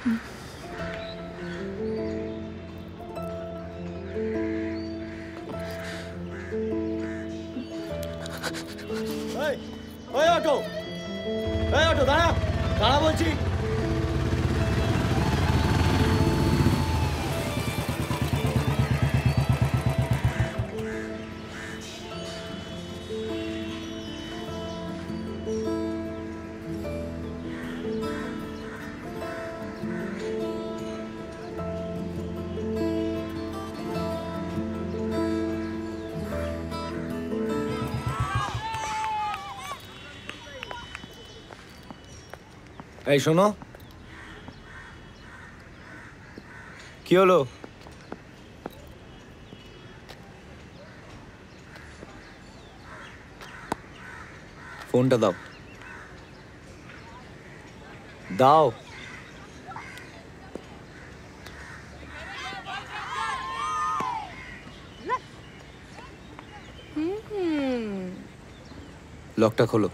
ওই অটো, এই অটো দাঁড়া, দাঁড়া বলছি। এই শোনো, কি হলো? ফোনটা দাও, দাও। লকটা খোলো।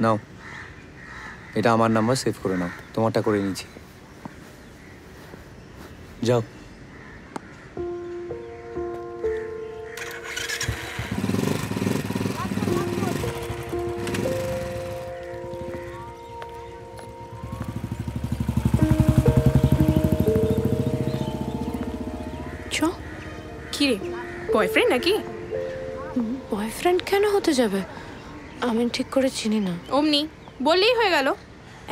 নাও, এটা আমার নাম্বার, সেভ করে নাও। তোমারটা করে নিচ্ছি, যাও। কি রে, বয়ফ্রেন্ড নাকি? বয়ফ্রেন্ড কেন হতে যাবে? আমি ঠিক করে চিনি না। অমনি বললেই হয়ে গেল।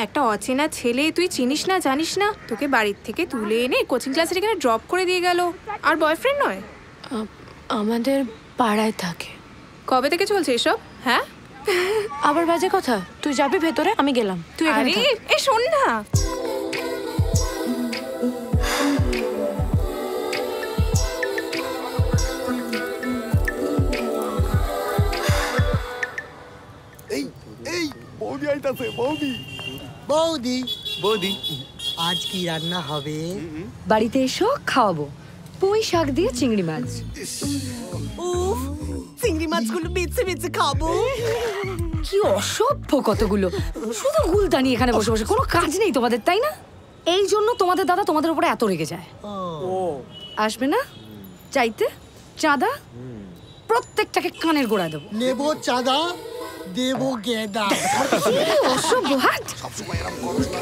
একটা অচেনা ছেলে, তুই চিনিস না, জানিস না, তোকে বাড়ির থেকে তুলে এনে কোচিং ক্লাসের এখানে ড্রপ করে দিয়ে গেল, আর বয়ফ্রেন্ড নয়? আমাদের পাড়ায় থাকে। কবে থেকে চলছে এসব? হ্যাঁ, আবার বাজে কথা। তুই যাবি ভেতরে, আমি গেলাম। তুই এখানে থাক। এ শোন না, বৌদি আইতাছে। বৌদি বৌদি বৌদি, আজ কি রান্না হবে? বাড়িতে এসো, খাওয়াবো। পুঁই শাক দিয়ে চিংড়ি মাছ। উফ, চিংড়ি মাছগুলো বেছে বেছে খাবো। কি অসভ্য কতগুলো, শুধু গুলতানি এখানে বসে বসে, কোনো কাজ নেই তোমাদের, তাই না? এই জন্য তোমাদের দাদা তোমাদের উপরে এত রেগে যায়। আসবে না চাইতে চাঁদা? প্রত্যেকটাকে কানের গোড়ায় দেবো। নেবো চাঁদা, দেবো গেদা। অসভ্য, হাট। সবসময় এরকম করস না।